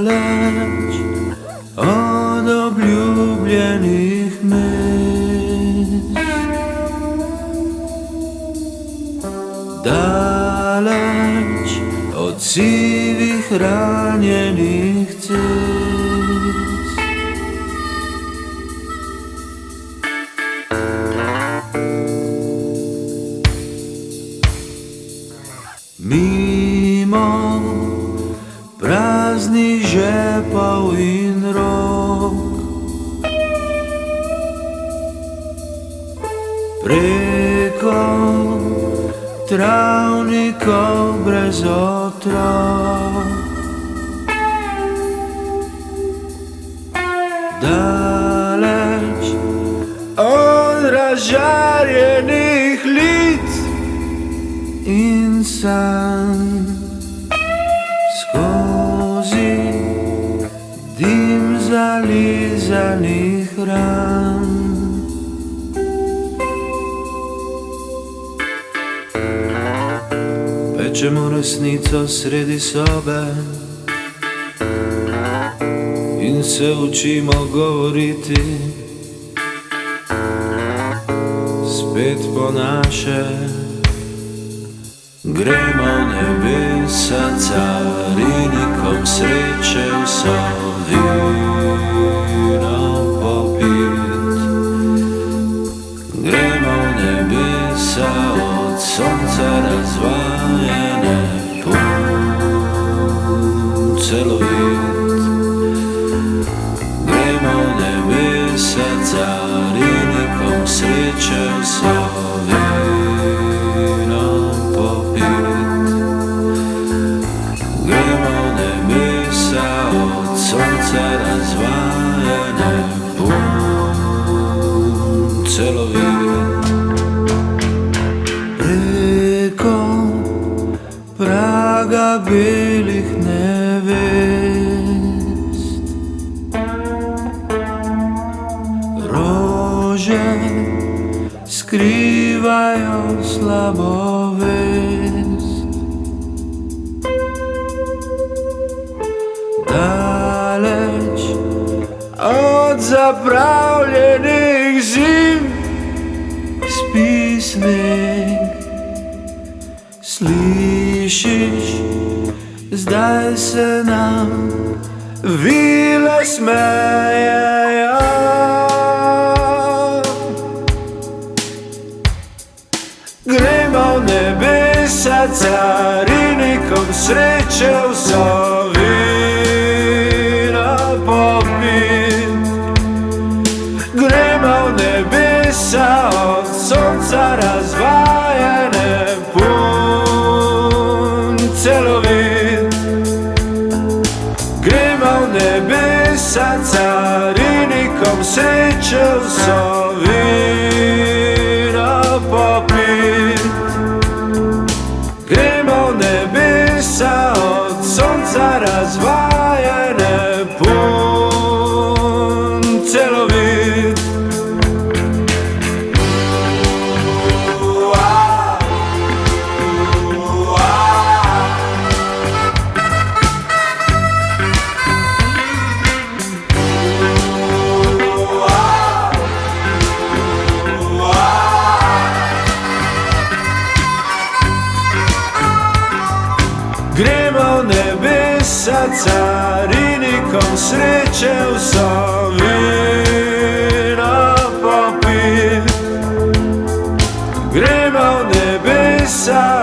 daleć od obljubljenih mest, daleć od sivih ranjenih cest. Mimo praznih žepov in rok, preko travnikov brez otrok, daleč od razžarjenih lic in sanj, skozi dim zalizanih ran. Pečemo resnico sredi sobe in se učimo govoriti spet po naše. Gremo nebesa carinikom sreće v sobi popit. Gremo nebesa od sonca razvajene pun celovit. Gremo nebesa carinikom sreće v sobi sonca razvajene pun celovit. Preko praga belih nevest, rože skrivajo slabo vest, daleč od zapravljenih zim spisnik. Slišiš, zdaj se nam vile smejejo. Gremo v nebesa carinikom sreče v sobi popit. Gremo v nebesa od sonca razvajene pun celovit. Gremo v nebesa carinikom sreče v sobi popit. Gremo v nebesa od sonca razvajene pun celovit. Gremo v nebesa carinikom sreče v sobi popit. Gremo v nebesa